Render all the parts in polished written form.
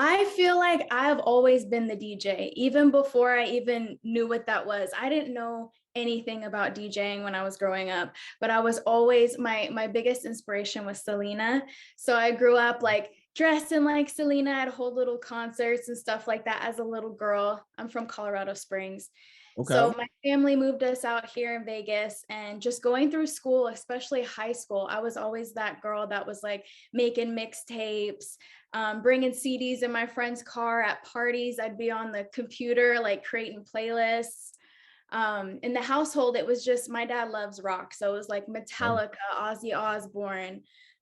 I feel like I've always been the DJ, even before I even knew what that was. I didn't know anything about DJing when I was growing up, but I was always my biggest inspiration was Selena. So I grew up like dressing like Selena at whole little concerts and stuff like that as a little girl. I'm from Colorado Springs. Okay. So my family moved us out here in Vegas, and just going through school, especially high school, I was always that girl that was like making mixtapes, bringing CDs in my friend's car at parties. I'd be on the computer, like creating playlists. In the household, it was just my dad loves rock. So it was like Metallica, Ozzy Osbourne,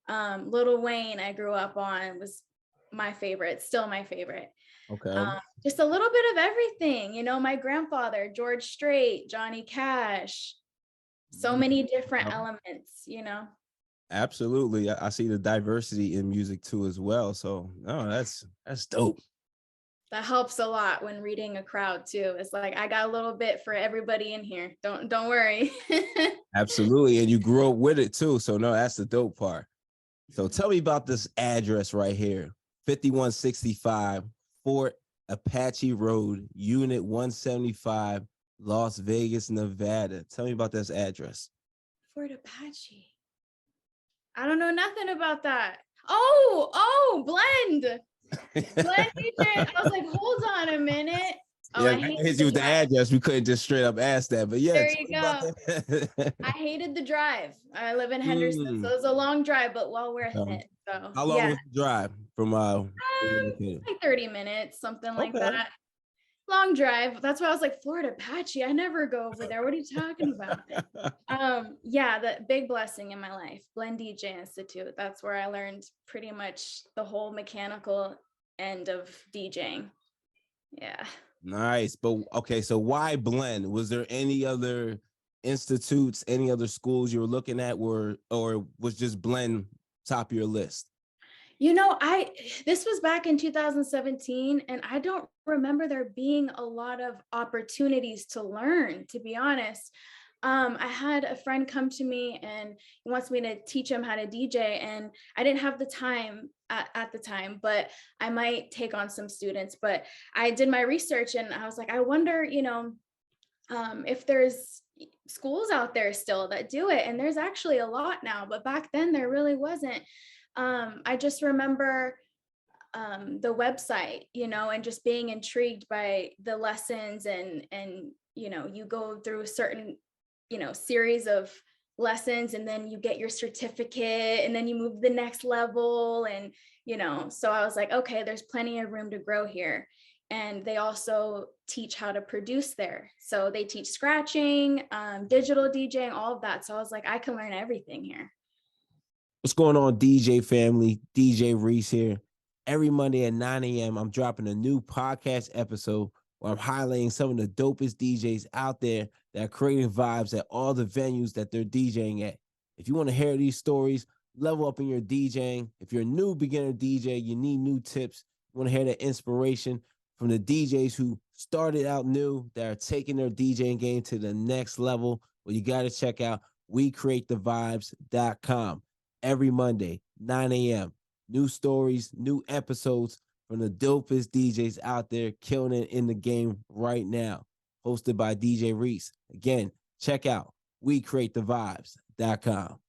Lil Wayne, I grew up on, was my favorite, still my favorite. Okay. Just a little bit of everything, my grandfather, George Strait, Johnny Cash, so many different elements. Absolutely. I see the diversity in music too as well. So that's dope. That helps a lot when reading a crowd too. It's like I got a little bit for everybody in here. Don't worry. Absolutely. And you grew up with it too. So no, that's the dope part. So tell me about this address right here. 5165 Fort Apache Road, Unit 175, Las Vegas, Nevada. Tell me about this address. Fort Apache. I don't know nothing about that. Oh, Blend. Blend DJ. I was like, hold on a minute. Oh, Yeah, I I hate hit the you with the drive. address. We couldn't just straight up ask that. But yeah, There you go. I hated the drive. I live in Henderson, so it was a long drive, but well worth it. So How long was the drive from like 30 minutes, something like Okay. that. Long drive. That's why I was like, Florida Apache. I never go over there. What are you talking about? Yeah, the big blessing in my life, Blend DJ Institute. That's where I learned pretty much the whole mechanical end of DJing. Yeah. Nice. But okay, so why Blend? Was there any other institutes, any other schools you were looking at or was just Blend top of your list? This was back in 2017, and I don't remember there being a lot of opportunities to learn, to be honest. I had a friend come to me and he wants me to teach him how to DJ, and I didn't have the time at the time, but I might take on some students. But I did my research and I was like, I wonder, if there's schools out there still that do it. And there's actually a lot now, but back then there really wasn't. I just remember the website, and just being intrigued by the lessons, and you go through a certain, series of lessons, and then you get your certificate, and then you move to the next level. And, so I was like, okay, there's plenty of room to grow here. And they also teach how to produce there. So they teach scratching, digital DJing, all of that. So I was like, I can learn everything here. What's going on, DJ family? DJ Reese here. Every Monday at 9 a.m., I'm dropping a new podcast episode where I'm highlighting some of the dopest DJs out there that are creating vibes at all the venues that they're DJing at. If you want to hear these stories, level up in your DJing. If you're a new beginner DJ, you need new tips, you want to hear that inspiration from the DJs who started out new, that are taking their DJing game to the next level, well, you got to check out WeCreateTheVibes.com. Every Monday, 9 a.m. New stories, new episodes from the dopest DJs out there killing it in the game right now. Hosted by DJ Reese. Again, check out WeCreateTheVibes.com.